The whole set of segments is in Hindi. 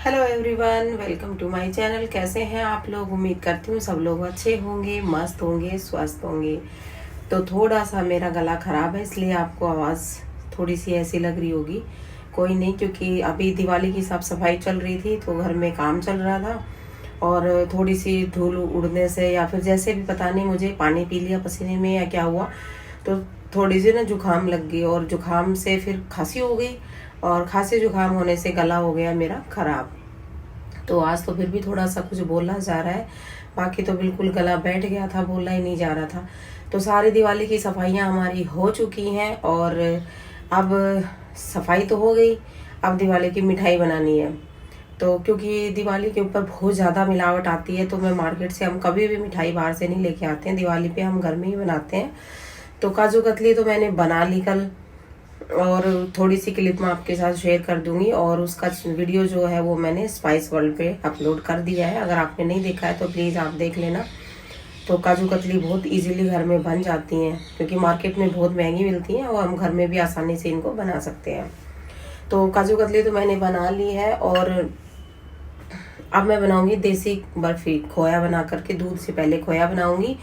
Hello everyone, welcome to my channel. कैसे हैं आप लोग? उम्मीद करती हूँ सब लोग अच्छे होंगे, मस्त होंगे, स्वस्थ होंगे। तो थोड़ा सा मेरा गला ख़राब है, इसलिए आपको आवाज़ थोड़ी सी ऐसी लग रही होगी। कोई नहीं, क्योंकि अभी दिवाली की साफ सफाई चल रही थी तो घर में काम चल रहा था और थोड़ी सी धूल उड़ने से या फिर जैसे भी पता नहीं, मुझे पानी पी लिया पसीने में या क्या हुआ, तो थोड़ी सी ना जुकाम लग गई और जुकाम से फिर खांसी हो गई और खांसी जुकाम होने से गला हो गया मेरा ख़राब। तो आज तो फिर भी थोड़ा सा कुछ बोला जा रहा है, बाकी तो बिल्कुल गला बैठ गया था, बोला ही नहीं जा रहा था। तो सारी दिवाली की सफाइयाँ हमारी हो चुकी हैं और अब सफाई तो हो गई, अब दिवाली की मिठाई बनानी है। तो क्योंकि दिवाली के ऊपर बहुत ज़्यादा मिलावट आती है तो मैं मार्केट से, हम कभी भी मिठाई बाहर से नहीं लेके आते हैं, दिवाली पे हम घर में ही बनाते हैं। तो काजू कतली तो मैंने बना ली कल और थोड़ी सी क्लिप मैं आपके साथ शेयर कर दूंगी और उसका वीडियो जो है वो मैंने स्पाइस वर्ल्ड पे अपलोड कर दिया है। अगर आपने नहीं देखा है तो प्लीज़ आप देख लेना। तो काजू कतली बहुत इजीली घर में बन जाती हैं, क्योंकि मार्केट में बहुत महंगी मिलती हैं और हम घर में भी आसानी से इनको बना सकते हैं। तो काजू कतली तो मैंने बना ली है और अब मैं बनाऊंगी देसी बर्फ़ी। खोया बना करके, दूध से पहले खोया बनाऊंगी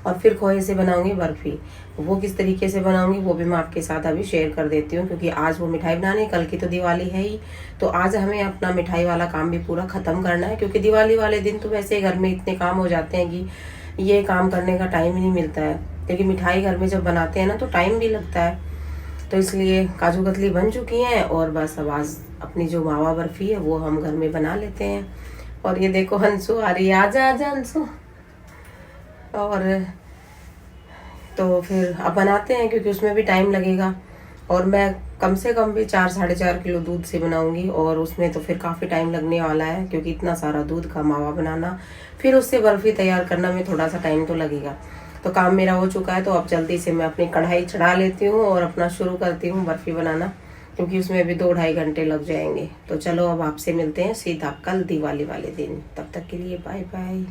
और फिर खोए से बनाऊंगी बर्फ़ी। वो किस तरीके से बनाऊंगी वो भी मैं आपके साथ अभी शेयर कर देती हूँ, क्योंकि आज वो मिठाई बनानी है, कल की तो दिवाली है ही। तो आज हमें अपना मिठाई वाला काम भी पूरा ख़त्म करना है, क्योंकि दिवाली वाले दिन तो वैसे घर में इतने काम हो जाते हैं कि ये काम करने का टाइम ही नहीं मिलता है, लेकिन मिठाई घर में जब बनाते हैं ना तो टाइम भी लगता है। तो इसलिए काजू कतली बन चुकी हैं और बस अब आज अपनी जो मावा बर्फ़ी है वो हम घर में बना लेते हैं। और ये देखो हंसू आ रही है, आजा आजा हंसू। और तो फिर अब बनाते हैं, क्योंकि उसमें भी टाइम लगेगा और मैं कम से कम भी 4-4.5 किलो दूध से बनाऊंगी और उसमें तो फिर काफ़ी टाइम लगने वाला है, क्योंकि इतना सारा दूध का मावा बनाना फिर उससे बर्फ़ी तैयार करना में थोड़ा सा टाइम तो लगेगा। तो काम मेरा हो चुका है, तो अब जल्दी से मैं अपनी कढ़ाई चढ़ा लेती हूँ और अपना शुरू करती हूँ बर्फ़ी बनाना, क्योंकि उसमें भी 2-2.5 घंटे लग जाएंगे। तो चलो अब आपसे मिलते हैं सीधा कल दिवाली वाले दिन, तब तक के लिए बाय बाय।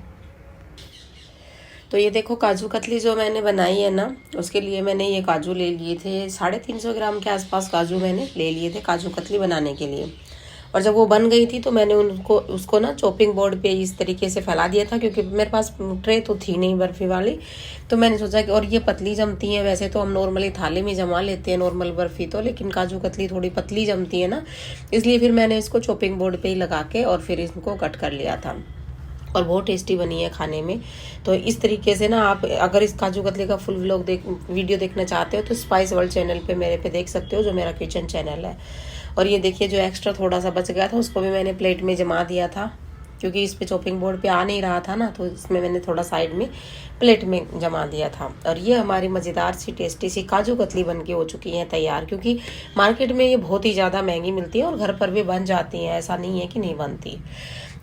तो ये देखो काजू कतली जो मैंने बनाई है ना, उसके लिए मैंने ये काजू ले लिए थे, 350 ग्राम के आसपास काजू मैंने ले लिए थे काजू कतली बनाने के लिए। और जब वो बन गई थी तो मैंने उसको ना चॉपिंग बोर्ड पे इस तरीके से फैला दिया था, क्योंकि मेरे पास ट्रे तो थी नहीं बर्फ़ी वाली। तो मैंने सोचा कि, और ये पतली जमती है, वैसे तो हम नॉर्मली थाली में जमा लेते हैं नॉर्मल बर्फ़ी तो, लेकिन काजू कतली थोड़ी पतली जमती है ना, इसलिए फिर मैंने इसको चॉपिंग बोर्ड पे ही लगा के और फिर इसको कट कर लिया था और बहुत टेस्टी बनी है खाने में। तो इस तरीके से ना आप अगर इस काजू कतली का फुल वीडियो देखना चाहते हो तो स्पाइस वर्ल्ड चैनल पे मेरे पे देख सकते हो, जो मेरा किचन चैनल है। और ये देखिए, जो एक्स्ट्रा थोड़ा सा बच गया था उसको भी मैंने प्लेट में जमा दिया था, क्योंकि इस पे चॉपिंग बोर्ड पे आ नहीं रहा था ना, तो इसमें मैंने थोड़ा साइड में प्लेट में जमा दिया था। और ये हमारी मज़ेदार सी टेस्टी सी काजू कतली बन के हो चुकी हैं तैयार, क्योंकि मार्केट में ये बहुत ही ज़्यादा महंगी मिलती है और घर पर भी बन जाती हैं, ऐसा नहीं है कि नहीं बनती।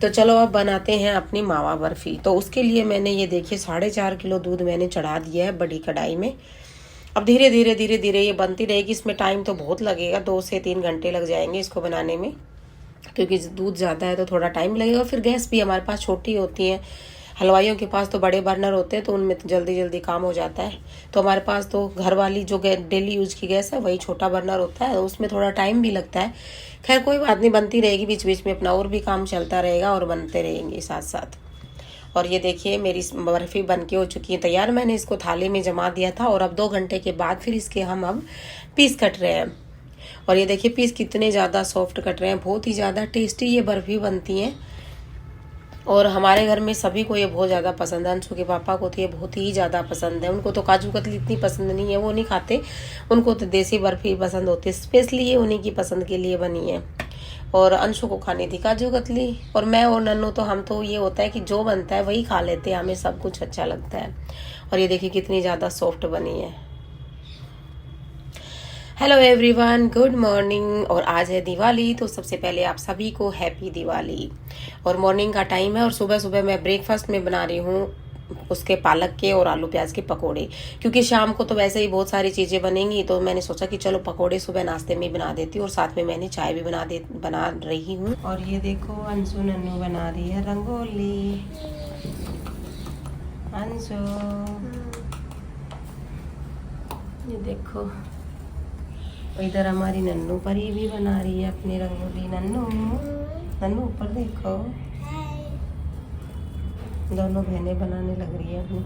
तो चलो अब बनाते हैं अपनी मावा बर्फ़ी। तो उसके लिए मैंने ये देखिए 4.5 किलो दूध मैंने चढ़ा दिया है बड़ी कढ़ाई में। अब धीरे धीरे ये बनती रहेगी, इसमें टाइम तो बहुत लगेगा, 2 से 3 घंटे लग जाएंगे इसको बनाने में, क्योंकि दूध ज़्यादा है तो थोड़ा टाइम लगेगा। फिर गैस भी हमारे पास छोटी होती है, हलवाइयों के पास तो बड़े बर्नर होते हैं तो उनमें तो जल्दी जल्दी काम हो जाता है। तो हमारे पास तो घर वाली जो डेली यूज़ की गैस है वही छोटा बर्नर होता है, उसमें थोड़ा टाइम भी लगता है। खैर कोई बात नहीं, बनती रहेगी, बीच बीच में अपना और भी काम चलता रहेगा और बनते रहेंगे साथ साथ। और ये देखिए मेरी बर्फ़ी बन के हो चुकी है तैयार। मैंने इसको थाली में जमा दिया था और अब 2 घंटे के बाद फिर इसके हम अब पीस कट रहे हैं। और ये देखिए पीस कितने ज़्यादा सॉफ्ट कट रहे हैं, बहुत ही ज़्यादा टेस्टी ये बर्फ़ी बनती हैं और हमारे घर में सभी को ये बहुत ज़्यादा पसंद है। अंशु के पापा को तो ये बहुत ही ज़्यादा पसंद है, उनको तो काजू कतली इतनी पसंद नहीं है, वो नहीं खाते, उनको तो देसी बर्फ़ी पसंद होती है, स्पेशली ये उन्हीं की पसंद के लिए बनी है। और अंशु को खानी थी काजू कतली और मैं और नन्नू तो हम तो ये होता है कि जो बनता है वही खा लेते हैं, हमें सब कुछ अच्छा लगता है। और ये देखिए कितनी ज़्यादा सॉफ्ट बनी है। Hello everyone, good morning. और आज है दिवाली, तो सबसे पहले आप सभी को हैप्पी दिवाली। और मॉर्निंग का टाइम है और सुबह सुबह मैं ब्रेकफास्ट में बना रही हूँ उसके पालक के और आलू प्याज के पकोड़े, क्योंकि शाम को तो वैसे ही बहुत सारी चीज़ें बनेंगी, तो मैंने सोचा कि चलो पकोड़े सुबह नाश्ते में बना देती हूँ और साथ में मैंने चाय भी बना रही हूँ। और ये देखो अंशु नन्नू बना रही है रंगोली। अंशु ये देखो, इधर हमारी नन्नू परी भी बना रही है अपनी रंगोली। नन्नू नन्नू ऊपर देखो, दोनों बहनें बनाने लग रही है अपनी,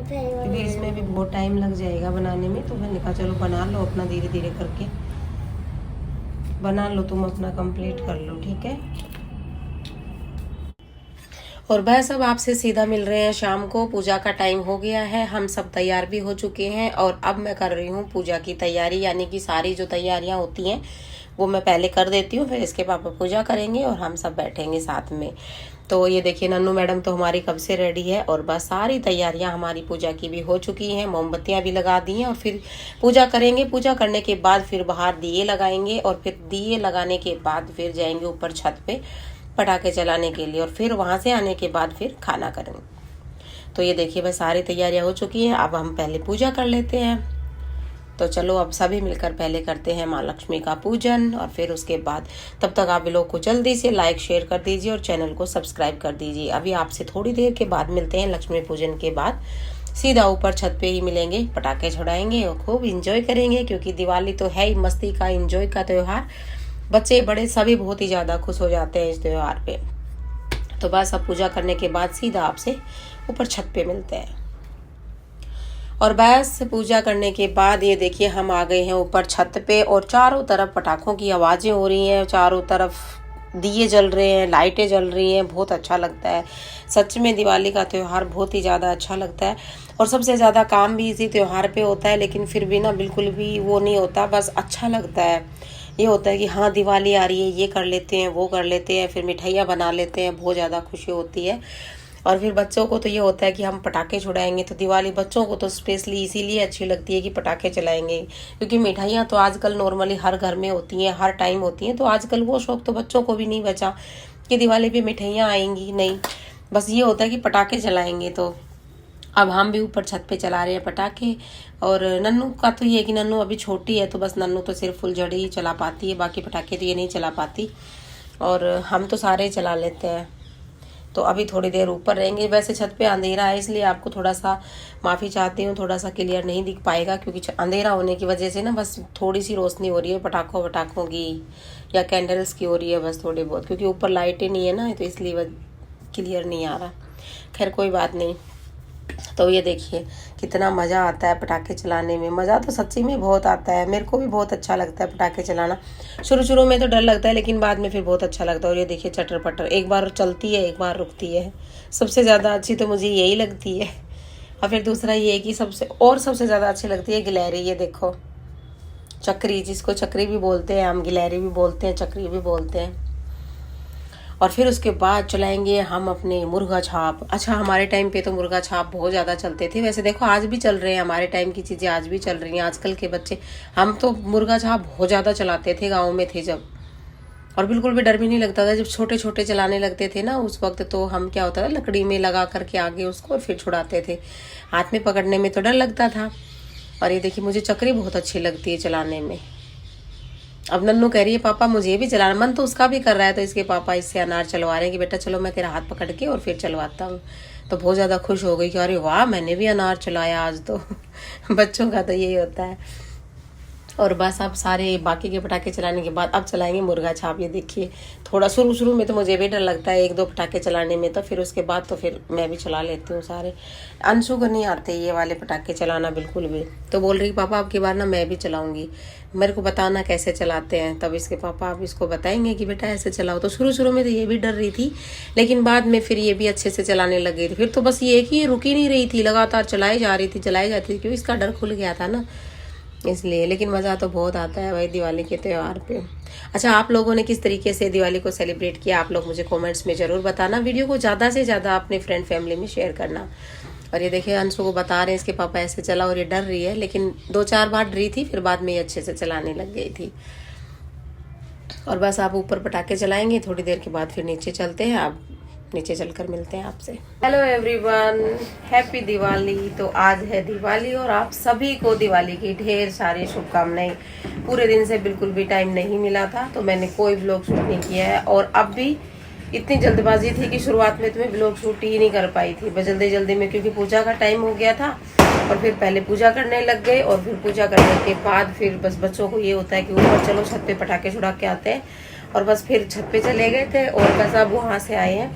क्योंकि इसमें भी बहुत टाइम लग जाएगा बनाने में। तो मैंने कहा चलो बना लो अपना, धीरे धीरे करके बना लो, तुम अपना कंप्लीट कर लो, ठीक है। और वह सब आपसे सीधा मिल रहे हैं शाम को। पूजा का टाइम हो गया है, हम सब तैयार भी हो चुके हैं और अब मैं कर रही हूँ पूजा की तैयारी, यानी कि सारी जो तैयारियां होती हैं वो मैं पहले कर देती हूँ, फिर इसके पापा पूजा करेंगे और हम सब बैठेंगे साथ में। तो ये देखिए नन्नू मैडम तो हमारी कब से रेडी है और बस सारी तैयारियां हमारी पूजा की भी हो चुकी हैं, मोमबत्तियां भी लगा दी हैं और फिर पूजा करेंगे। पूजा करने के बाद फिर बाहर दिए लगाएंगे और फिर दिए लगाने के बाद फिर जाएंगे ऊपर छत पे पटाखे चलाने के लिए और फिर वहां से आने के बाद फिर खाना करेंगे। तो ये देखिए बस सारी तैयारियां हो चुकी हैं, अब हम पहले पूजा कर लेते हैं। तो चलो अब सभी मिलकर पहले करते हैं माँ लक्ष्मी का पूजन और फिर उसके बाद तब तक आप लोग को जल्दी से लाइक शेयर कर दीजिए और चैनल को सब्सक्राइब कर दीजिए। अभी आपसे थोड़ी देर के बाद मिलते हैं, लक्ष्मी पूजन के बाद सीधा ऊपर छत पे ही मिलेंगे, पटाखे छुड़ाएंगे और खूब इंजॉय करेंगे, क्योंकि दिवाली तो है ही मस्ती का, इंजॉय का त्योहार। बच्चे बड़े सभी बहुत ही ज्यादा खुश हो जाते हैं इस त्योहार पे। तो बस अब पूजा करने के बाद सीधा आपसे ऊपर छत पे मिलते हैं। और बस पूजा करने के बाद ये देखिए हम आ गए हैं ऊपर छत पे और चारों तरफ पटाखों की आवाजें हो रही हैं, चारों तरफ दिए जल रहे हैं, लाइटें जल रही हैं, बहुत अच्छा लगता है। सच में दिवाली का त्योहार बहुत ही ज़्यादा अच्छा लगता है और सबसे ज़्यादा काम भी इसी त्योहार पे होता है, लेकिन फिर भी ना बिल्कुल भी वो नहीं होता, बस अच्छा लगता है। ये होता है कि हाँ दिवाली आ रही है, ये कर लेते हैं, वो कर लेते हैं, फिर मिठाइयाँ बना लेते हैं, बहुत ज़्यादा खुशी होती है। और फिर बच्चों को तो ये होता है कि हम पटाखे छुड़ाएंगे, तो दिवाली बच्चों को तो स्पेशली इसीलिए अच्छी लगती है कि पटाखे चलाएंगे, क्योंकि मिठाइयाँ तो आजकल नॉर्मली हर घर में होती हैं, हर टाइम होती हैं। तो आजकल वो शौक तो बच्चों को भी नहीं बचा कि दिवाली पे मिठाइयाँ आएंगी, नहीं, बस ये होता है कि पटाखे चलाएंगे। तो अब हम भी ऊपर छत पे चला रहे हैं पटाखे। और नन्नू का तो ये है कि नन्नू अभी छोटी है, तो बस नन्नू तो सिर्फ फुलझड़ी ही चला पाती है, बाकी पटाखे तो ये नहीं चला पाती और हम तो सारे ही चला लेते हैं। तो अभी थोड़ी देर ऊपर रहेंगे। वैसे छत पे अंधेरा है, इसलिए आपको थोड़ा सा माफ़ी चाहती हूँ, थोड़ा सा क्लियर नहीं दिख पाएगा, क्योंकि अंधेरा होने की वजह से ना बस थोड़ी सी रोशनी हो रही है पटाखों की या कैंडल्स की हो रही है बस थोड़ी बहुत, क्योंकि ऊपर लाइटें नहीं है ना, तो इसलिए क्लियर नहीं आ रहा। खैर कोई बात नहीं। तो ये देखिए कितना मज़ा आता है पटाखे चलाने में, मज़ा तो सच्ची में बहुत आता है, मेरे को भी बहुत अच्छा लगता है पटाखे चलाना। शुरू में तो डर लगता है, लेकिन बाद में फिर बहुत अच्छा लगता है। और ये देखिए चटर पटर, एक बार चलती है एक बार रुकती है, सबसे ज़्यादा अच्छी तो मुझे यही लगती है। और फिर दूसरा ये है कि सबसे ज़्यादा अच्छी लगती है गिलहरी। ये देखो चक्री, जिसको चक्री भी बोलते हैं हम, गिलहरी भी बोलते हैं, चक्री भी बोलते हैं। और फिर उसके बाद चलाएंगे हम अपने मुर्गा छाप। अच्छा हमारे टाइम पे तो मुर्गा छाप बहुत ज़्यादा चलते थे, वैसे देखो आज भी चल रहे हैं, हमारे टाइम की चीज़ें आज भी चल रही हैं। आजकल के बच्चे, हम तो मुर्गा छाप बहुत ज़्यादा चलाते थे गाँव में थे जब, और बिल्कुल भी डर भी नहीं लगता था। जब छोटे छोटे चलाने लगते थे ना उस वक्त, तो हम क्या होता था लकड़ी में लगा करके आगे उसको और फिर छुड़ाते थे, हाथ में पकड़ने में तो डर लगता था। और ये देखिए मुझे चक्री बहुत अच्छी लगती है चलाने में। अब नन्नू कह रही है पापा मुझे भी चलाना, मन तो उसका भी कर रहा है, तो इसके पापा इससे अनार चलवा रहे हैं कि बेटा चलो मैं तेरा हाथ पकड़ के और फिर चलवाता हूँ। तो बहुत ज़्यादा खुश हो गई कि अरे वाह मैंने भी अनार चलाया आज तो। बच्चों का तो यही होता है। और बस अब सारे बाकी के पटाखे चलाने के बाद अब चलाएंगे मुर्गा छाप। ये देखिए थोड़ा शुरू में तो मुझे भी डर लगता है एक दो पटाखे चलाने में, तो फिर उसके बाद तो फिर मैं भी चला लेती हूँ सारे। अंशु को नहीं आते ये वाले पटाखे चलाना बिल्कुल भी, तो बोल रही पापा अब की बार ना मैं भी चलाऊंगी, मेरे को बताना कैसे चलाते हैं। तब इसके पापा अब इसको बताएंगे कि बेटा ऐसे चलाओ। तो शुरू में तो ये भी डर रही थी, लेकिन बाद में फिर ये भी अच्छे से चलाने लग गई थी। फिर तो बस ये कि ये रुकी नहीं रही थी, लगातार चलाई जाती थी क्योंकि इसका डर खुल गया था ना, इसलिए। लेकिन मज़ा तो बहुत आता है भाई दिवाली के त्यौहार पे। अच्छा आप लोगों ने किस तरीके से दिवाली को सेलिब्रेट किया, आप लोग मुझे कमेंट्स में ज़रूर बताना। वीडियो को ज़्यादा से ज़्यादा अपने फ्रेंड फैमिली में शेयर करना। और ये देखिए अंशु को बता रहे हैं इसके पापा ऐसे चला, और ये डर रही है, लेकिन 2-4 बार डरी थी, फिर बाद में ये अच्छे से चलाने लग गई थी। और बस आप ऊपर पटाखे चलाएंगे, थोड़ी देर के बाद फिर नीचे चलते हैं। आप नीचे चलकर मिलते हैं आपसे। Hello everyone, happy Diwali. तो आज है दिवाली और आप सभी को दिवाली की ढेर सारी शुभकामनाएं। पूरे दिन से बिल्कुल भी टाइम नहीं मिला था, तो मैंने कोई व्लॉग शूट नहीं किया है। और अब भी इतनी जल्दबाजी थी कि शुरुआत में तो मैं व्लॉग शूट ही नहीं कर पाई थी, बस जल्दी में, क्योंकि पूजा का टाइम हो गया था। और फिर पहले पूजा करने लग गए, और फिर पूजा करने के बाद फिर बस बच्चों को ये होता है कि ऊपर चलो छत पे पटाखे छुड़ा के आते हैं। और बस फिर छत पे चले गए थे और बस अब वहाँ से आए हैं।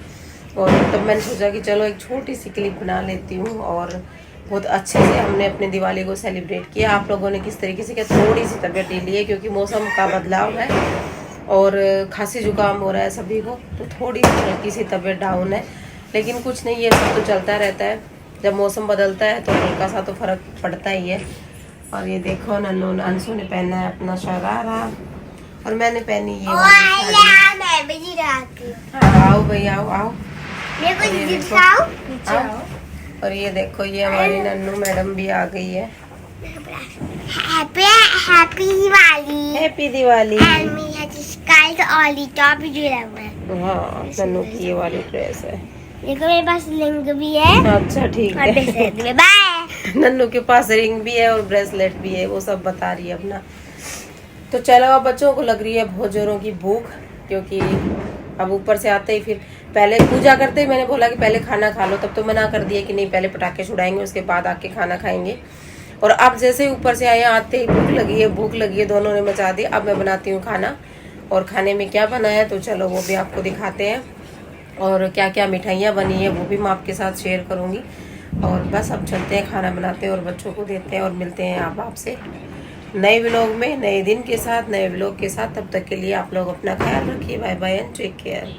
और तब मैंने सोचा कि चलो एक छोटी सी क्लिप बना लेती हूँ। और बहुत अच्छे से हमने अपने दिवाली को सेलिब्रेट किया। आप लोगों ने किस तरीके से किया? थोड़ी सी तबीयत ढीली है क्योंकि मौसम का बदलाव है और खांसी जुकाम हो रहा है सभी को, तो थोड़ी हल्की सी तबीयत डाउन है। लेकिन कुछ नहीं, ये सब तो चलता रहता है। जब मौसम बदलता है तो हल्का सा तो फर्क पड़ता ही है। और ये देखो नन्नू अंशु ने पहना है अपना शरारा और मैंने पहनी ये वाली साड़ी। मैं भी दिखाती हूँ। हाँ आओ भाई आओ आओ। मेरे को दिखाओ। आओ। और ये देखो ये हमारी नन्नू मैडम भी आ गई है। Happy Diwali. Happy Diwali. And we had the skies all the top of हाँ नन्नू की ये वाली ड्रेस है। देखो मेरे पास लिंक भी है। अच्छा ठीक और है। ब्रेसलेट भी है। बाय। नन्नू के पास रिंग भी है और ब्रेसलेट भी है, वो सब बता रही है अपना। तो चलो अब बच्चों को लग रही है बहुत जोरों की भूख, क्योंकि अब ऊपर से आते ही फिर पहले पूजा करते ही मैंने बोला कि पहले खाना खा लो, तब तो मना कर दिया कि नहीं पहले पटाखे छुड़ाएंगे उसके बाद आके खाना खाएंगे। और अब जैसे ही ऊपर से आए आते ही भूख लगी है दोनों ने मचा दी। अब मैं बनाती हूँ खाना और खाने में क्या बना है तो चलो वो भी आपको दिखाते हैं और क्या क्या मिठाइयाँ बनी है वो भी मैं आपके साथ शेयर करूँगी। और बस अब चलते हैं खाना बनाते हैं और बच्चों को देते हैं और मिलते हैं आप आपसे नए व्लॉग में, नए दिन के साथ, नए व्लॉग के साथ। तब तक के लिए आप लोग अपना ख्याल रखिए। Bye bye and take care.